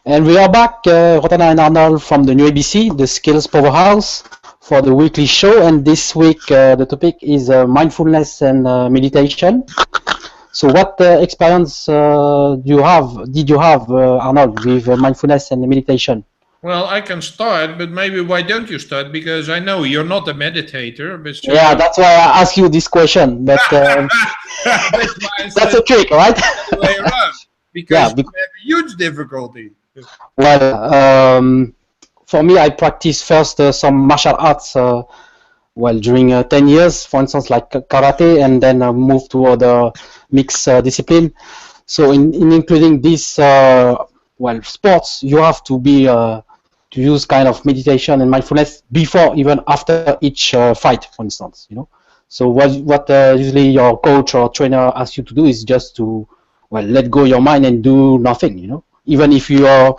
And we are back, Rotana and Arnold from the new ABC, the Skills Powerhouse, for the weekly show. And this week, the topic is mindfulness and meditation. So, what experience did you have, Arnold, with mindfulness and meditation? Well, I can start, but maybe why don't you start? Because I know you're not a meditator, but Yeah, so that's why I asked you this question. But that's why I that's said a trick, right? the other way around. Yeah. Because you have huge difficulty. Well, for me, I practice first some martial arts. Well, during 10 years, for instance, like karate, and then move to other mixed discipline. So, in including this, well, sports, you have to be to use kind of meditation and mindfulness before, even after each fight, for instance. So, what usually your coach or trainer asks you to do is just to, well, let go your mind and do nothing. Even if you are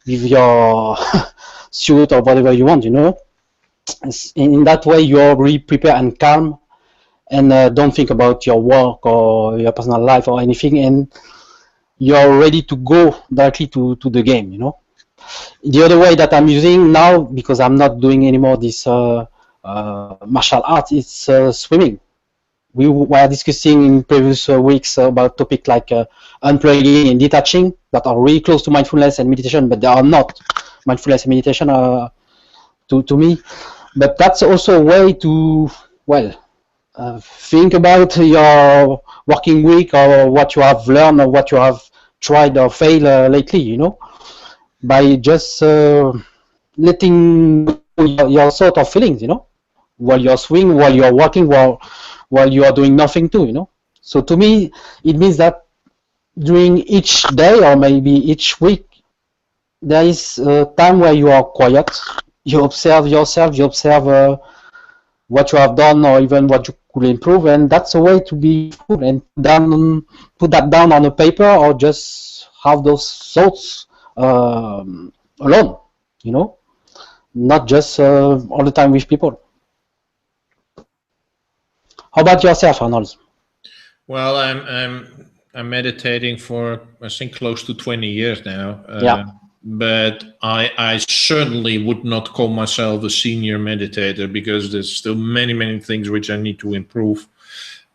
with your suit or whatever you want. In that way you're really prepared and calm, and don't think about your work or your personal life or anything, and you're ready to go directly to the game. The other way that I'm using now, because I'm not doing anymore this martial arts, is swimming. We were discussing in previous weeks about topics like unplugging and detaching that are really close to mindfulness and meditation, but they are not mindfulness and meditation to me. But that's also a way to, well, think about your working week or what you have learned or what you have tried or failed lately, by just letting your sort of feelings, while you're swinging, while you're working, while you are doing nothing too. So to me, it means that during each day or maybe each week, there is a time where you are quiet. You observe yourself. You observe what you have done or even what you could improve, and that's a way to be mindful and put that down on a paper, or just have those thoughts alone, you know not just all the time with people. How about yourself, Arnold? Well, I'm meditating for I think close to 20 years now. Yeah. But I certainly would not call myself a senior meditator because there's still many things which I need to improve.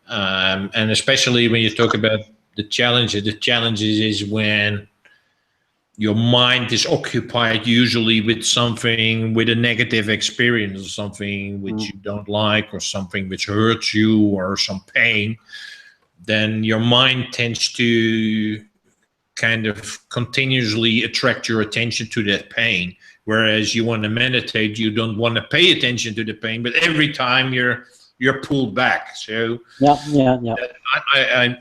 And especially when you talk about the challenges is when your mind is occupied usually with something, with a negative experience, or something which you don't like, or something which hurts you, or some pain. Then your mind tends to kind of continuously attract your attention to that pain. Whereas you want to meditate, you don't want to pay attention to the pain, but every time you're pulled back. So Yeah.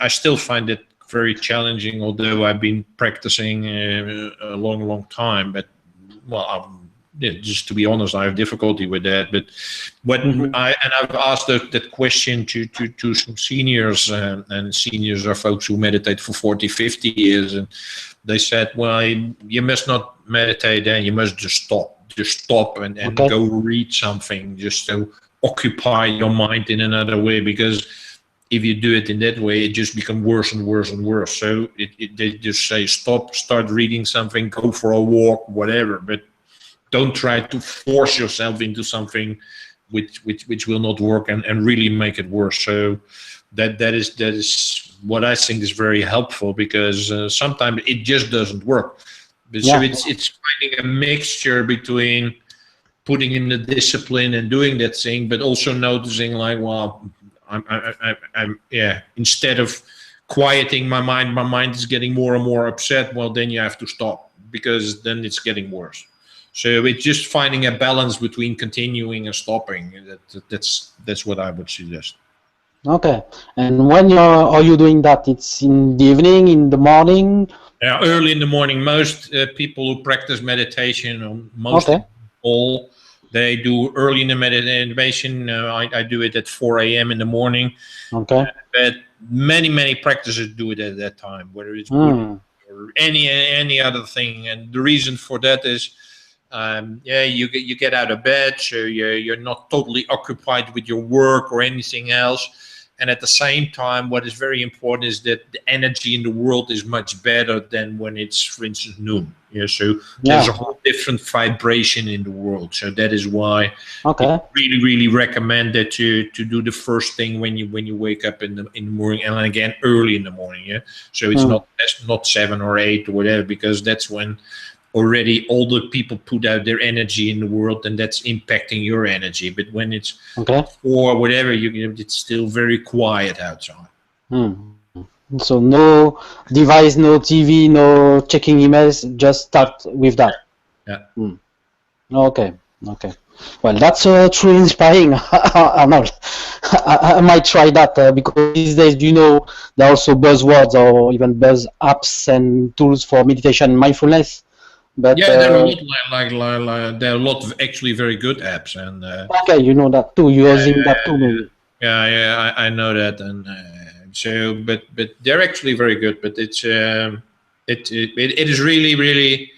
I still find it very challenging, although I've been practicing a long time. But well, yeah, just to be honest, I have difficulty with that. But I've asked that question to some seniors, and seniors are folks who meditate for 40, 50 years, and they said, well, you must not meditate, and you must just stop and Okay. go read something, just to occupy your mind in another way, because if you do it in that way, it just becomes worse and worse and worse. So they just say stop, start reading something, go for a walk, whatever, but don't try to force yourself into something which will not work and really make it worse. So that is what I think is very helpful, because sometimes it just doesn't work. But so it's finding a mixture between putting in the discipline and doing that thing, but also noticing like, well, I'm instead of quieting my mind is getting more and more upset. Well, then you have to stop, because then it's getting worse. So it's just finding a balance between continuing and stopping. That's what I would suggest. Okay. And when are you doing that? It's in the evening, in the morning? Early in the morning. Most people who practice meditation, or most Okay. all, they do early in the meditation. I do it at 4 a.m. in the morning. Okay. But many practitioners do it at that time, whether it's Buddhism or any other thing. And the reason for that is, you get out of bed, so you're not totally occupied with your work or anything else, And at the same time, what is very important is that the energy in the world is much better than when it's, for instance, noon. Yeah, so there's a Yeah. whole different vibration in the world. So that is why it's Okay. really, really recommended to do the first thing when you wake up in the morning, and again early in the morning. Yeah, so it's Mm. not 7 or 8 or whatever, because that's when already all the people put out their energy in the world, and that's impacting your energy. But when it's Okay. 4 whatever, it's still very quiet outside. Mm. So no device, no TV, no checking emails. Just Yeah, start with that. yeah. Mm. Okay. Okay. Well, that's truly inspiring, Arnold. I might try that because these days, there are also buzzwords or even buzz apps and tools for meditation and mindfulness. But Yeah, there are a lot there are a lot of actually very good apps, and okay, you know that too. You're using that too, maybe. yeah, I know that, and so but they're actually very good. But it is really, really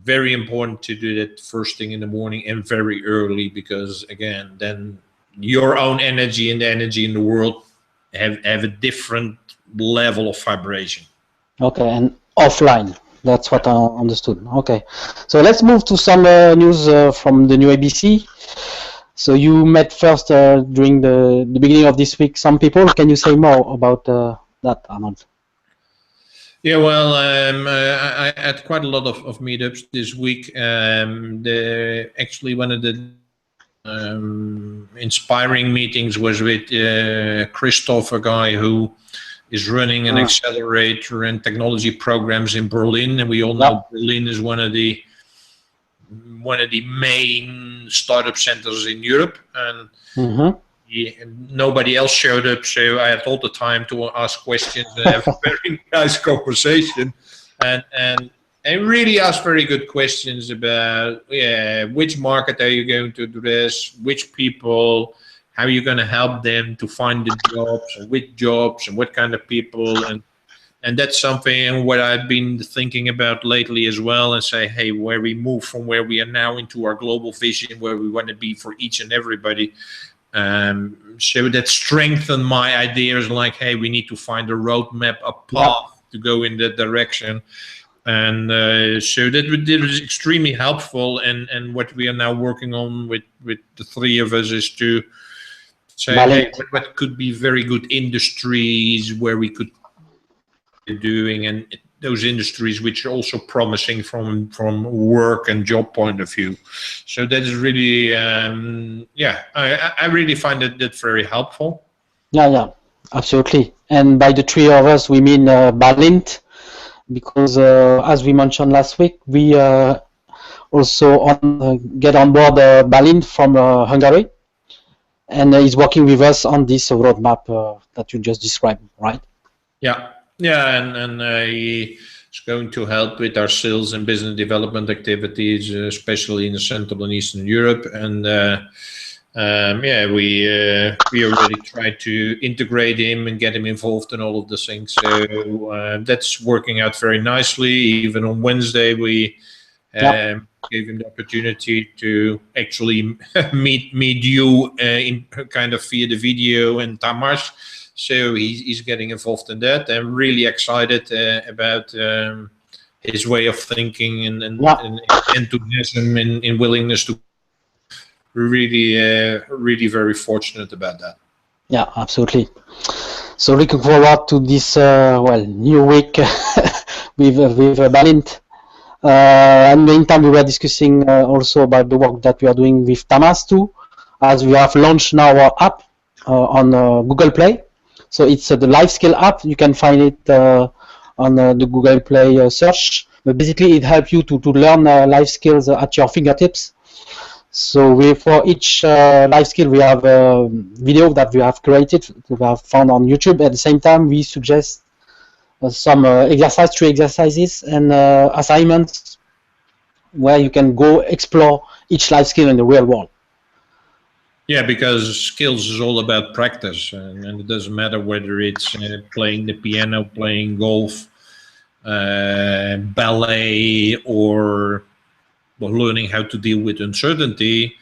very important to do that first thing in the morning and very early, because again, then your own energy and the energy in the world have a different level of vibration. Okay, and offline. That's what I understood. Okay, so let's move to some news from the new ABC. So you met first during the beginning of this week some people. Can you say more about that, Arnold? Yeah, well, I had quite a lot of meetups this week. The actually one of the inspiring meetings was with Christoph, a guy who is running an accelerator and technology programs in Berlin, and we all Yeah. know Berlin is one of the main startup centers in Europe, and Mm-hmm. nobody else showed up, so I had all the time to ask questions and have a very nice conversation, and really ask very good questions about which market are you going to address, which people, how are you going to help them to find the jobs, and which jobs, and what kind of people, and that's something what I've been thinking about lately as well, and say, hey, where we move from where we are now into our global vision, where we want to be for each and everybody. So that strengthened my ideas, like, hey, we need to find a roadmap, a Yeah. path to go in that direction. And so that was extremely helpful. And what we are now working on with the three of us is to say, hey, Balint. what could be very good industries where we could doing, and those industries which are also promising from work and job point of view. So that is really I really find that very helpful. Yeah, yeah, absolutely. And by the three of us, we mean Balint, because as we mentioned last week, we also get on board Balint from Hungary, and he's working with us on this roadmap that you just described, right? Yeah, and he's going to help with our sales and business development activities, especially in Central and Eastern Europe. And we already tried to integrate him and get him involved in all of the things. So that's working out very nicely. Even on Wednesday, we Yeah, gave him the opportunity to actually meet you in kind of via the video and Tamas. So he's getting involved in that. I'm really excited about his way of thinking yeah, and enthusiasm and willingness to. Really, really very fortunate about that. yeah, absolutely. So looking forward to this new week with Balint. In the meantime, we were discussing also about the work that we are doing with Tamas too, as we have launched now our app on Google Play. So it's the life skill app. You can find it on the Google Play search. But basically, it helps you to learn life skills at your fingertips. So for each life skill, we have a video that we have created, we have found on YouTube. At the same time, we suggest some three exercises and assignments where you can go explore each life skill in the real world. Yeah, because skills is all about practice, and it doesn't matter whether it's playing the piano, playing golf, ballet, or learning how to deal with uncertainty.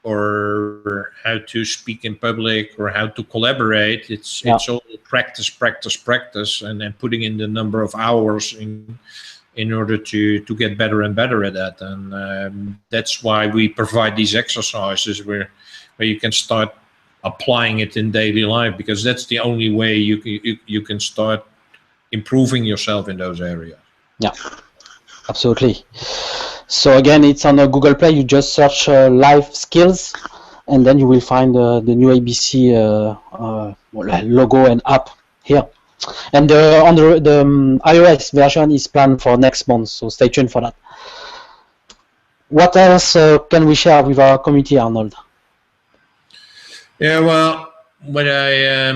or how to speak in public or how to collaborate. It's all practice, practice, practice, and then putting in the number of hours in order to get better and better at that. And that's why we provide these exercises where you can start applying it in daily life, because that's the only way you can start improving yourself in those areas. Yeah, absolutely. So again, it's on Google Play. You just search life skills, and then you will find the new ABC logo and app here. And on the iOS version is planned for next month, so stay tuned for that. What else can we share with our community, Arnold? Yeah, well, what I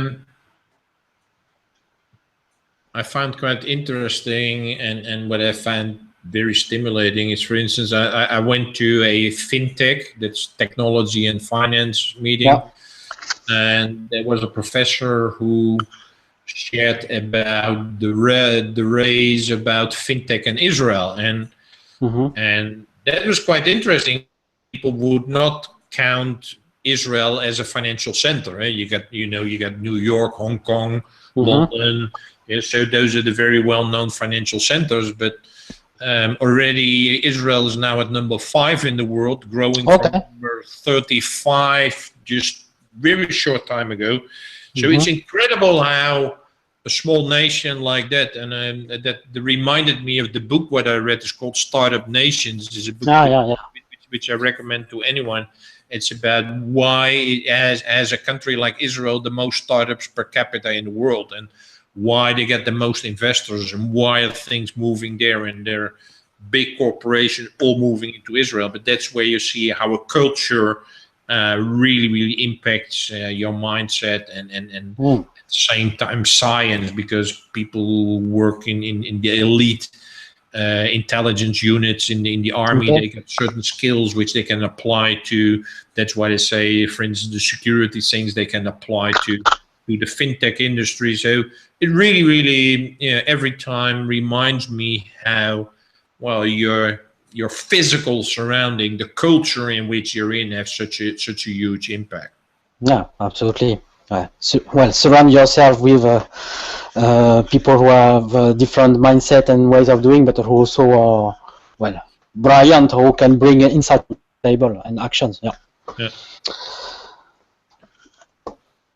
found quite interesting and what I found very stimulating is, for instance, I went to a fintech, that's technology and finance meeting, and there was a professor who shared about the race about fintech and Israel, and that was quite interesting. People would not count Israel as a financial center. Eh? You got New York, Hong Kong, London. Yeah, so those are the very well-known financial centers. But already Israel is now at number 5 in the world, growing from number 35 just very short time ago. So it's incredible how a small nation like that, and that reminded me of the book what I read. Is called Startup Nations. It's a book which I recommend to anyone. It's about why, as a country like Israel, the most startups per capita in the world, and why they get the most investors, and why are things moving there, and they're big corporations all moving into Israel. But that's where you see how a culture really impacts your mindset, and at the same time science, because people who work in the elite intelligence units in the army, they get certain skills which they can apply to. That's why they say, for instance, the security things they can apply to the fintech industry. So it really every time reminds me how well your physical surrounding, the culture in which you're in, have such a huge impact. Yeah, absolutely. Well, surround yourself with people who have a different mindset and ways of doing, but who also are brilliant, who can bring insight to the table and actions. Yeah.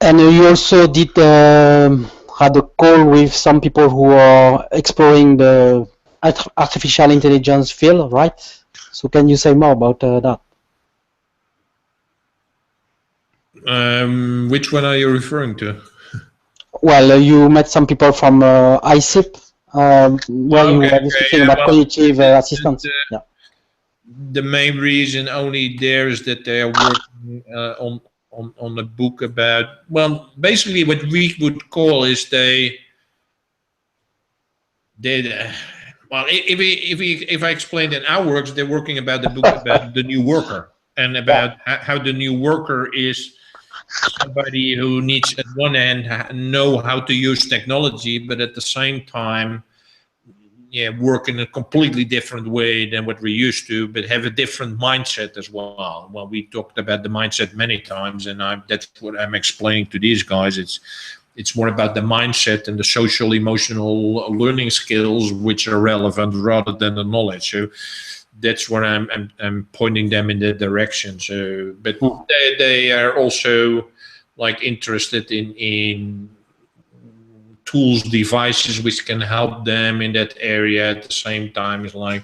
And you also did had a call with some people who are exploring the artificial intelligence field, right? So can you say more about that? Which one are you referring to? Well, you met some people from ICIP, where you were discussing about cognitive assistance. The main reason only there is that they are working on a book about, well, basically what we would call is if I explained in our works, they're working about the book about the new worker, and about how the new worker is somebody who needs, at one end, know how to use technology, but at the same time, work in a completely different way than what we're used to, but have a different mindset as well. Well, we talked about the mindset many times, and that's what I'm explaining to these guys. It's more about the mindset and the social emotional learning skills which are relevant rather than the knowledge. So that's where I'm pointing them in that direction. So, but they are also like interested in tools, devices which can help them in that area. At the same time, it's like,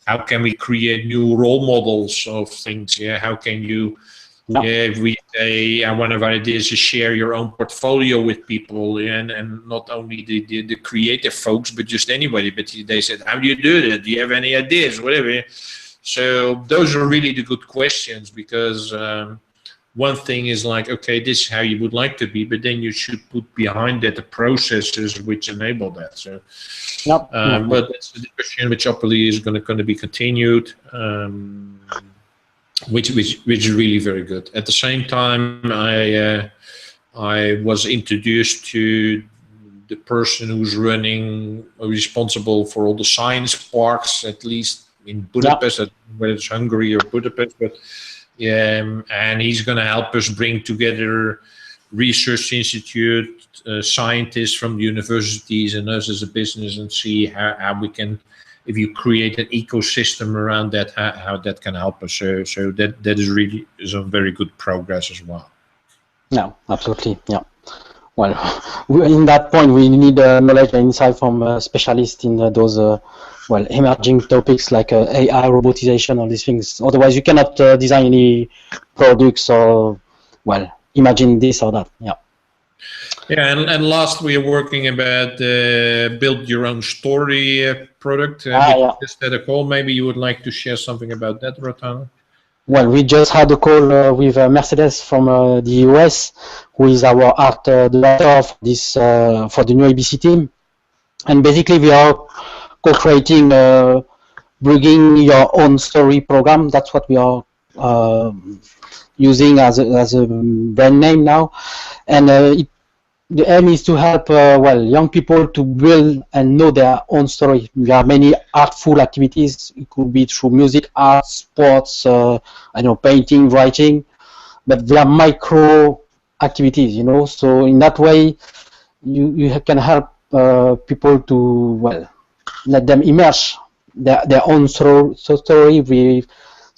how can we create new role models of things? Yeah, how can you? If we say one of our ideas is share your own portfolio with people, and not only the creative folks, but just anybody. But they said, how do you do that? Do you have any ideas? Whatever. So those are really the good questions, because one thing is like, okay, this is how you would like to be, but then you should put behind that the processes which enable that. So, but that's the discussion which hopefully is going to be continued, which is really very good. At the same time, I was introduced to the person who's responsible for all the science parks, at least in Budapest, whether it's Hungary or Budapest, but and he's going to help us bring together research institute, scientists from the universities, and us as a business, and see how we can, if you create an ecosystem around that, how that can help us. So that is really some very good progress as well. Yeah, absolutely. Yeah. Well, in that point, we need knowledge and insight from specialists in those emerging topics like AI, robotization, all these things. Otherwise, you cannot design any products or imagine this or that. Yeah. Yeah, and last we are working about build your own story product. We just had a call. Maybe you would like to share something about that, Rotana? Well, we just had a call with Mercedes from the US, who is our art director for this for the new ABC team, and basically we are co-creating bringing your own story program. That's what we are using as a brand name now, and the aim is to help young people to build and know their own story. There are many artful activities. It could be through music, art, sports, painting, writing, but they are micro activities, So in that way, you can help people to let them immerse their own story with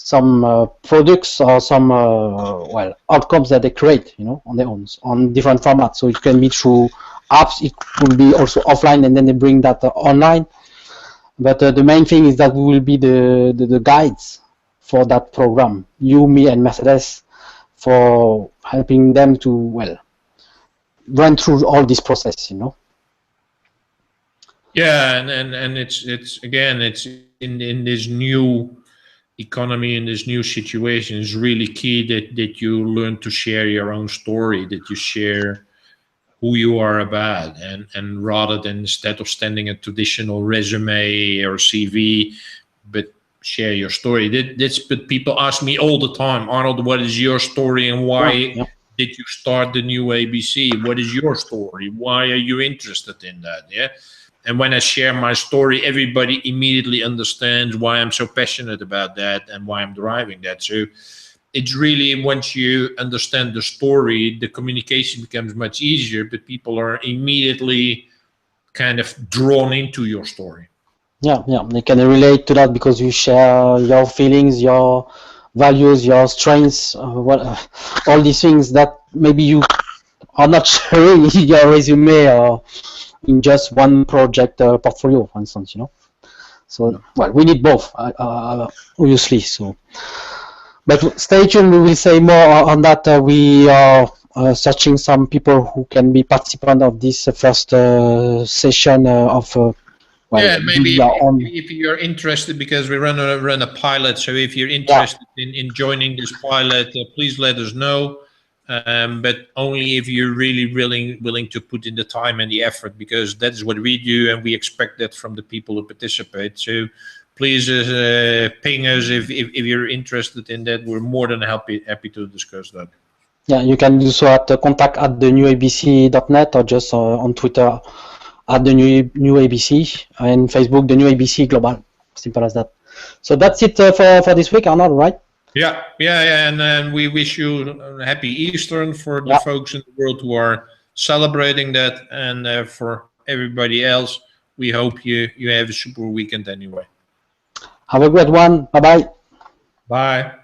some products or some outcomes that they create, on their own, on different formats. So it can be through apps, it could be also offline, and then they bring that online. But the main thing is that we will be the guides for that program, you, me, and Mercedes, for helping them to run through all this process, Yeah, and it's again, it's in this new economy, in this new situation, is really key that you learn to share your own story, that you share who you are about, and rather than, instead of standing a traditional resume or CV, but share your story. That's but people ask me all the time, Arnold, what is your story and why did you start the new ABC? What is your story? Why are you interested in that? Yeah. And when I share my story, everybody immediately understands why I'm so passionate about that and why I'm driving that. So it's really, once you understand the story, the communication becomes much easier, but people are immediately kind of drawn into your story. Yeah, they can relate to that because you share your feelings, your values, your strengths, all these things that maybe you are not sharing in your resume or in just one project portfolio, for instance, So, we need both, obviously. So, but stay tuned. We will say more on that. We are searching some people who can be participant of this first session of. Maybe if you're interested, because we run a pilot. So if you're interested in joining this pilot, please let us know. But only if you're really willing to put in the time and the effort, because that is what we do, and we expect that from the people who participate. So please ping us if you're interested in that. We're more than happy to discuss that. Yeah, you can do so at contact@thenewabc.net or just on Twitter at the new ABC, and Facebook the new ABC Global. Simple as that. So that's it for this week, Arnold, right? Yeah, and we wish you a happy Easter for the folks in the world who are celebrating that, and for everybody else, we hope you have a super weekend anyway. Have a great one. Bye-bye. Bye.